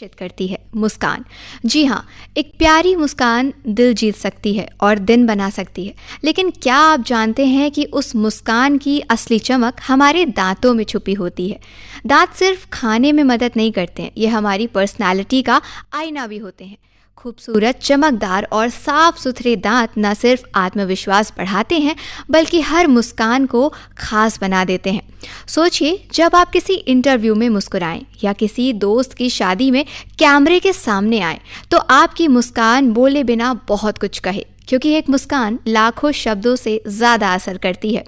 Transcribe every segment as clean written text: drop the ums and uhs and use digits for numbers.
करती है मुस्कान। जी हाँ, एक प्यारी मुस्कान दिल जीत सकती है और दिन बना सकती है। लेकिन क्या आप जानते हैं कि उस मुस्कान की असली चमक हमारे दांतों में छुपी होती है। दांत सिर्फ खाने में मदद नहीं करते हैं, ये हमारी पर्सनालिटी का आईना भी होते हैं। खूबसूरत, चमकदार और साफ सुथरे दांत न सिर्फ आत्मविश्वास बढ़ाते हैं बल्कि हर मुस्कान को खास बना देते हैं। सोचिए, जब आप किसी इंटरव्यू में मुस्कुराएं या किसी दोस्त की शादी में कैमरे के सामने आए तो आपकी मुस्कान बोले बिना बहुत कुछ कहे, क्योंकि एक मुस्कान लाखों शब्दों से ज़्यादा असर करती है।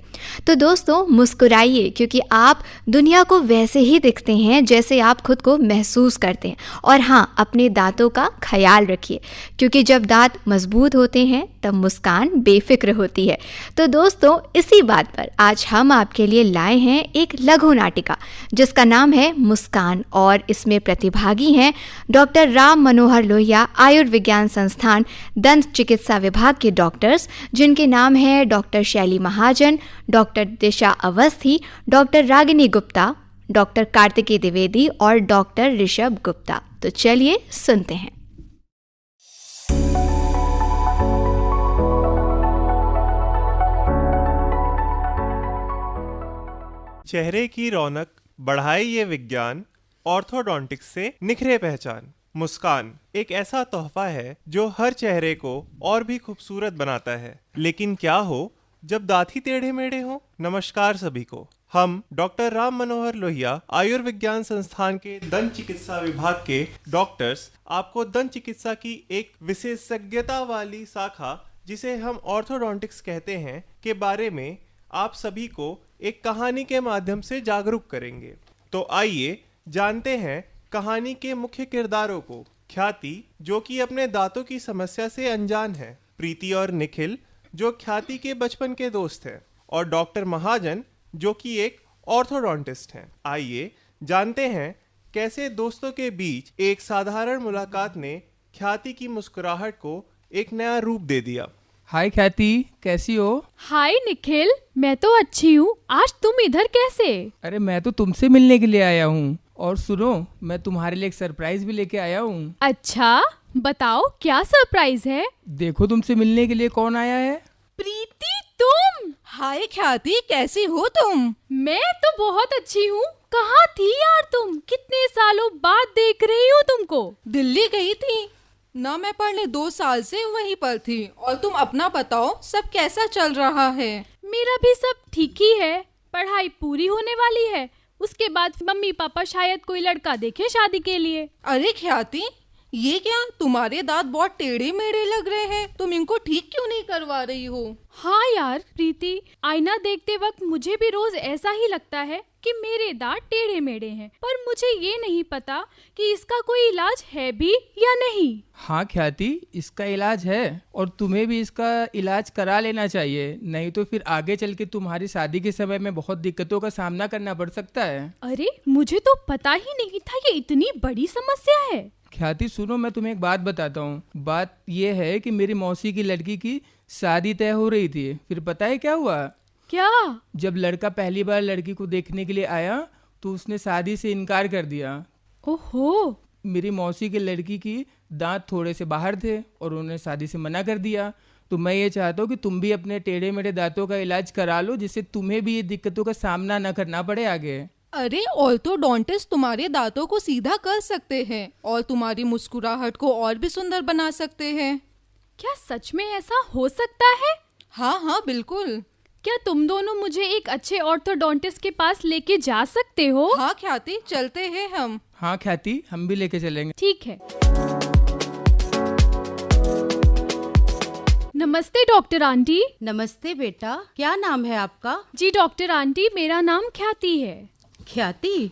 तो दोस्तों, मुस्कुराइए, क्योंकि आप दुनिया को वैसे ही दिखते हैं जैसे आप खुद को महसूस करते हैं। और हाँ, अपने दांतों का ख्याल रखिए, क्योंकि जब दांत मजबूत होते हैं तब मुस्कान बेफिक्र होती है। तो दोस्तों, इसी बात पर आज हम आपके लिए लाए हैं एक लघु नाटिका जिसका नाम है मुस्कान, और इसमें प्रतिभागी हैं डॉक्टर राम मनोहर लोहिया, आयुर्विज्ञान संस्थान दंत चिकित्सा विभाग के डॉक्टर्स, जिनके नाम हैं डॉक्टर शैली महाजन, डॉक्टर दिशा अवस्थी, डॉक्टर रागिनी गुप्ता, डॉक्टर कार्तिकी द्विवेदी और डॉक्टर ऋषभ गुप्ता। तो चलिए सुनते हैं। चेहरे की रौनक बढ़ाए ये विज्ञान, ऑर्थोडोंटिक्स से निखरे पहचान। मुस्कान एक ऐसा तोहफा है जो हर चेहरे को और भी खूबसूरत बनाता है। लेकिन क्या हो जब दांत ही टेढ़े मेढ़े हो? नमस्कार सभी को, हम डॉक्टर राम मनोहर लोहिया, आयुर्विज्ञान संस्थान के दंत चिकित्सा विभाग के डॉक्टर्स, आपको दंत चिकित्सा की एक विशेषज्ञता वाली शाखा, जिसे हम ऑर्थोडोंटिक्स कहते हैं, के बारे में आप सभी को एक कहानी के माध्यम से जागरूक करेंगे। तो आइए जानते हैं कहानी के मुख्य किरदारों को। ख्याति, जो कि अपने दांतों की समस्या से अनजान है, प्रीति और निखिल, जो ख्याति के बचपन के दोस्त हैं, और डॉक्टर महाजन, जो कि एक ऑर्थोडोंटिस्ट हैं। आइए जानते हैं कैसे दोस्तों के बीच एक साधारण मुलाकात ने ख्याति की मुस्कुराहट को एक नया रूप दे दिया। हाय ख्याति, कैसी हो? हाय निखिल, मैं तो अच्छी हूँ। आज तुम इधर कैसे? अरे मैं तो तुमसे मिलने के लिए आया हूँ। और सुनो, मैं तुम्हारे लिए एक सरप्राइज भी लेके आया हूँ। अच्छा, बताओ क्या सरप्राइज है? देखो तुमसे मिलने के लिए कौन आया है। प्रीति, तुम? हाय ख्याति, कैसी हो तुम? मैं तो बहुत अच्छी हूँ। कहाँ थी यार तुम? कितने सालों बाद देख रही हूँ तुमको। दिल्ली गई थी ना, मैं पढ़ने 2 साल से वहीं पर थी। और तुम अपना बताओ, सब कैसा चल रहा है? मेरा भी सब ठीक ही है। पढ़ाई पूरी होने वाली है, उसके बाद मम्मी पापा शायद कोई लड़का देखे शादी के लिए। अरे ख्याति, ये क्या, तुम्हारे दांत बहुत टेढ़े मेढ़े लग रहे हैं। तुम इनको ठीक क्यों नहीं करवा रही हो? हाँ यार प्रीति, आईना देखते वक्त मुझे भी रोज ऐसा ही लगता है कि मेरे दांत टेढ़े मेढ़े हैं, पर मुझे ये नहीं पता कि इसका कोई इलाज है भी या नहीं। हाँ ख्याति, इसका इलाज है और तुम्हें भी इसका इलाज करा लेना चाहिए, नहीं तो फिर आगे चल के तुम्हारी शादी के समय में बहुत दिक्कतों का सामना करना पड़ सकता है। अरे मुझे तो पता ही नहीं था ये इतनी बड़ी समस्या है। ख्याति सुनो, मैं तुम्हें एक बात बताता हूँ। बात यह है कि मेरी मौसी की लड़की की शादी तय हो रही थी। फिर पता है क्या हुआ? क्या? जब लड़का पहली बार लड़की को देखने के लिए आया तो उसने शादी से इनकार कर दिया। ओहो। मेरी मौसी की लड़की की दांत थोड़े से बाहर थे और उन्होंने शादी से मना कर दिया। तो मैं ये चाहता हूँ कि तुम भी अपने टेढ़े मेढ़े दांतों का इलाज करा लो, जिससे तुम्हें भी ये दिक्कतों का सामना न करना पड़े आगे। अरे ऑर्थोडोंटिस्ट तुम्हारे दांतों को सीधा कर सकते हैं और तुम्हारी मुस्कुराहट को और भी सुंदर बना सकते हैं। क्या सच में ऐसा हो सकता है? हाँ हाँ बिल्कुल। क्या तुम दोनों मुझे एक अच्छे ऑर्थोडोंटिस्ट के पास लेके जा सकते हो? हाँ ख्याति, चलते हैं हम। हाँ ख्याति, हम भी लेके चलेंगे। ठीक है। नमस्ते डॉक्टर आंटी। नमस्ते बेटा, क्या नाम है आपका? जी डॉक्टर आंटी, मेरा नाम ख्याति है। ख्याति,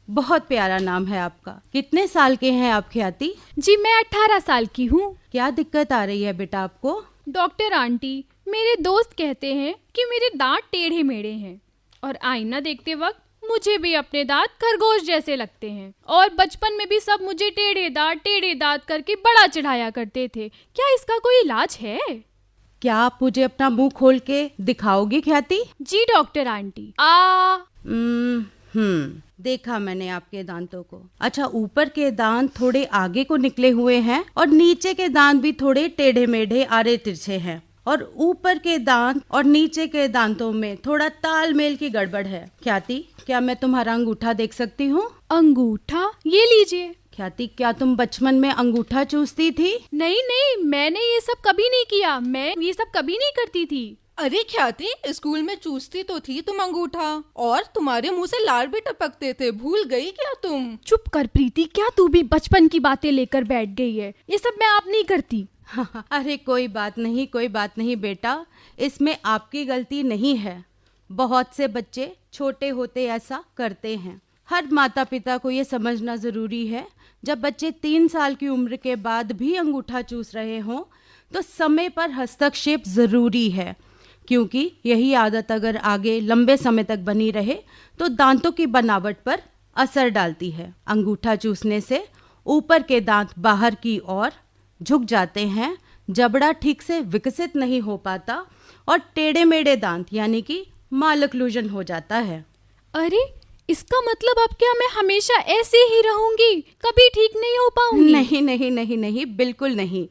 बहुत प्यारा नाम है आपका। कितने साल के हैं आप ख्याति? जी मैं 18 साल की हूँ। क्या दिक्कत आ रही है बेटा आपको? डॉक्टर आंटी, मेरे दोस्त कहते हैं कि मेरे दांत टेढ़े मेढ़े हैं और आईना देखते वक्त मुझे भी अपने दांत खरगोश जैसे लगते हैं, और बचपन में भी सब मुझे टेढ़े दांत करके बड़ा चढ़ाया करते थे। क्या इसका कोई इलाज है? क्या आप मुझे अपना मुंह खोल के दिखाओगी ख्याति? जी डॉक्टर आंटी। देखा मैंने आपके दांतों को। अच्छा, ऊपर के दांत थोड़े आगे को निकले हुए हैं और नीचे के दांत भी थोड़े टेढ़े मेढ़े आड़े तिरछे हैं, और ऊपर के दांत और नीचे के दांतों में थोड़ा तालमेल की गड़बड़ है। ख्याति, क्या मैं तुम्हारा अंगूठा देख सकती हूँ? अंगूठा? ये लीजिए। ख्याति, क्या तुम बचपन में अंगूठा चूसती थी? नहीं नहीं, मैंने ये सब कभी नहीं किया। मैं ये सब कभी नहीं करती थी। अरे ख्याति, स्कूल में चूसती तो थी तुम अंगूठा, और तुम्हारे मुंह से लार भी टपकते थे, भूल गई क्या तुम? चुप कर प्रीति, क्या तू भी बचपन की बातें लेकर बैठ गई है? ये सब मैं आप नहीं करती। अरे कोई बात नहीं बेटा, इसमें आपकी गलती नहीं है। बहुत से बच्चे छोटे होते ऐसा करते हैं। हर माता पिता को ये समझना ज़रूरी है, जब बच्चे 3 साल की उम्र के बाद भी अंगूठा चूस रहे हों तो समय पर हस्तक्षेप ज़रूरी है, क्योंकि यही आदत अगर आगे लंबे समय तक बनी रहे तो दांतों की बनावट पर असर डालती है। अंगूठा चूसने से ऊपर के दांत बाहर की ओर झुक जाते हैं, जबड़ा ठीक से विकसित नहीं हो पाता और टेढ़े मेढ़े दांत यानी कि मालक्लूजन हो जाता है। अरे, इसका मतलब अब क्या मैं हमेशा ऐसे ही रहूंगी, कभी ठीक नहीं हो पाऊंगी? नहीं, बिल्कुल नहीं।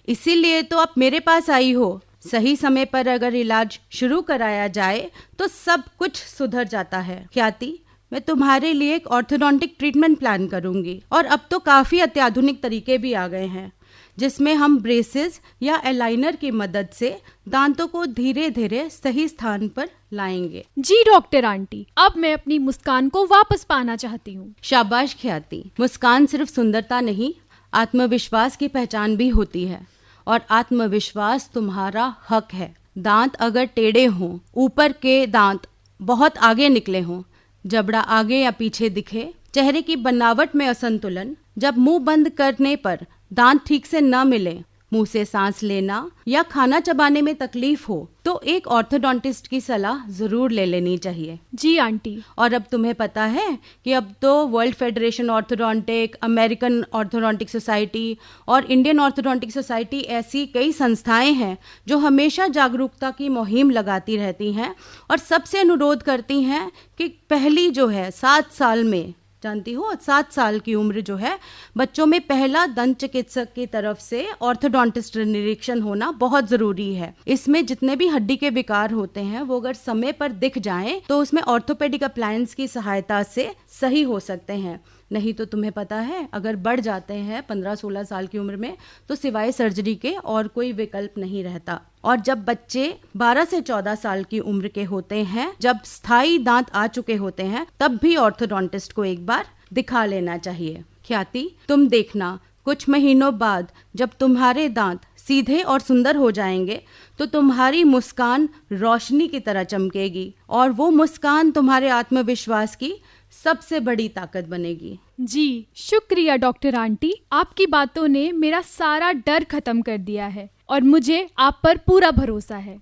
इसीलिए तो आप मेरे पास आई हो। सही समय पर अगर इलाज शुरू कराया जाए तो सब कुछ सुधर जाता है। ख्याति, मैं तुम्हारे लिए एक ऑर्थोडोंटिक ट्रीटमेंट प्लान करूंगी, और अब तो काफ़ी अत्याधुनिक तरीके भी आ गए हैं, जिसमें हम ब्रेसेस या अलाइनर की मदद से दांतों को धीरे धीरे सही स्थान पर लाएंगे। जी डॉक्टर आंटी, अब मैं अपनी मुस्कान को वापस पाना चाहती हूँ। शाबाश ख्याति, मुस्कान सिर्फ सुंदरता नहीं, आत्मविश्वास की पहचान भी होती है, और आत्मविश्वास तुम्हारा हक है। दांत अगर टेढ़े हों, ऊपर के दांत बहुत आगे निकले हों, जबड़ा आगे या पीछे दिखे, चेहरे की बनावट में असंतुलन, जब मुंह बंद करने पर दांत ठीक से न मिले, मुंह से सांस लेना या खाना चबाने में तकलीफ हो, तो एक ऑर्थोडोंटिस्ट की सलाह जरूर ले लेनी चाहिए। जी आंटी। और अब तुम्हें पता है कि अब तो world federation orthodontic, American orthodontic society और इंडियन ऑर्थोडोंटिक सोसाइटी ऐसी कई संस्थाएं हैं जो हमेशा जागरूकता की मुहिम लगाती रहती हैं और सबसे अनुरोध करती हैं कि पहली जो है 7 साल में, जानती हो 7 साल की उम्र जो है, बच्चों में पहला दंत चिकित्सक की तरफ से ऑर्थोडोंटिस्ट निरीक्षण होना बहुत जरूरी है। इसमें जितने भी हड्डी के विकार होते हैं वो अगर समय पर दिख जाएं तो उसमें ऑर्थोपेडिक अप्लायंस की सहायता से सही हो सकते हैं। नहीं तो तुम्हें पता है, अगर बढ़ जाते हैं 15-16 साल की उम्र में तो सिवाय सर्जरी के और कोई विकल्प नहीं रहता। और जब बच्चे 12 से 14 साल की उम्र के होते हैं, जब स्थायी दांत आ चुके होते हैं, तब भी ऑर्थोडोंटिस्ट को एक बार दिखा लेना चाहिए। ख्याति, तुम देखना, कुछ महीनों बाद जब तुम्हारे दांत सीधे और सुंदर हो जाएंगे तो तुम्हारी मुस्कान रोशनी की तरह चमकेगी, और वो मुस्कान तुम्हारे आत्मविश्वास की सबसे बड़ी ताकत बनेगी। जी शुक्रिया डॉक्टर आंटी, आपकी बातों ने मेरा सारा डर खत्म कर दिया है और मुझे आप पर पूरा भरोसा है।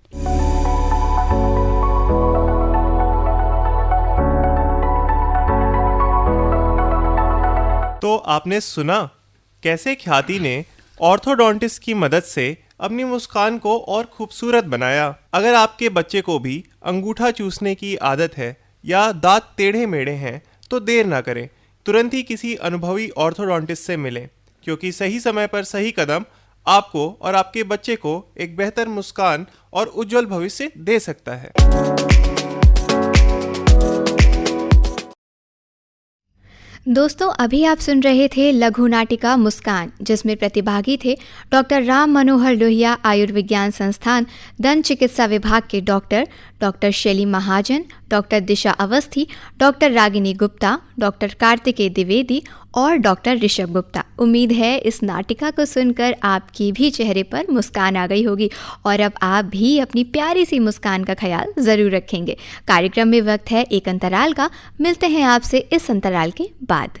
तो आपने सुना कैसे ख्याति ने ऑर्थोडोंटिस्ट की मदद से अपनी मुस्कान को और खूबसूरत बनाया। अगर आपके बच्चे को भी अंगूठा चूसने की आदत है या दांत टेढ़े मेढ़े हैं तो देर ना करें, तुरंत ही किसी अनुभवी ऑर्थोडोंटिस्ट से मिलें, क्योंकि सही समय पर सही कदम आपको और आपके बच्चे को एक बेहतर मुस्कान और उज्जवल भविष्य दे सकता है। दोस्तों, अभी आप सुन रहे थे लघु नाटिका मुस्कान, जिसमें प्रतिभागी थे डॉक्टर राम मनोहर लोहिया, आयुर्विज्ञान संस्थान दंत चिकित्सा विभाग के डॉक्टर शैली महाजन, डॉक्टर दिशा अवस्थी, डॉक्टर रागिनी गुप्ता, डॉक्टर कार्तिकेय द्विवेदी और डॉक्टर ऋषभ गुप्ता। उम्मीद है इस नाटिका को सुनकर आपकी भी चेहरे पर मुस्कान आ गई होगी और अब आप भी अपनी प्यारी सी मुस्कान का ख्याल ज़रूर रखेंगे। कार्यक्रम में वक्त है एक अंतराल का, मिलते हैं आपसे इस अंतराल के बाद।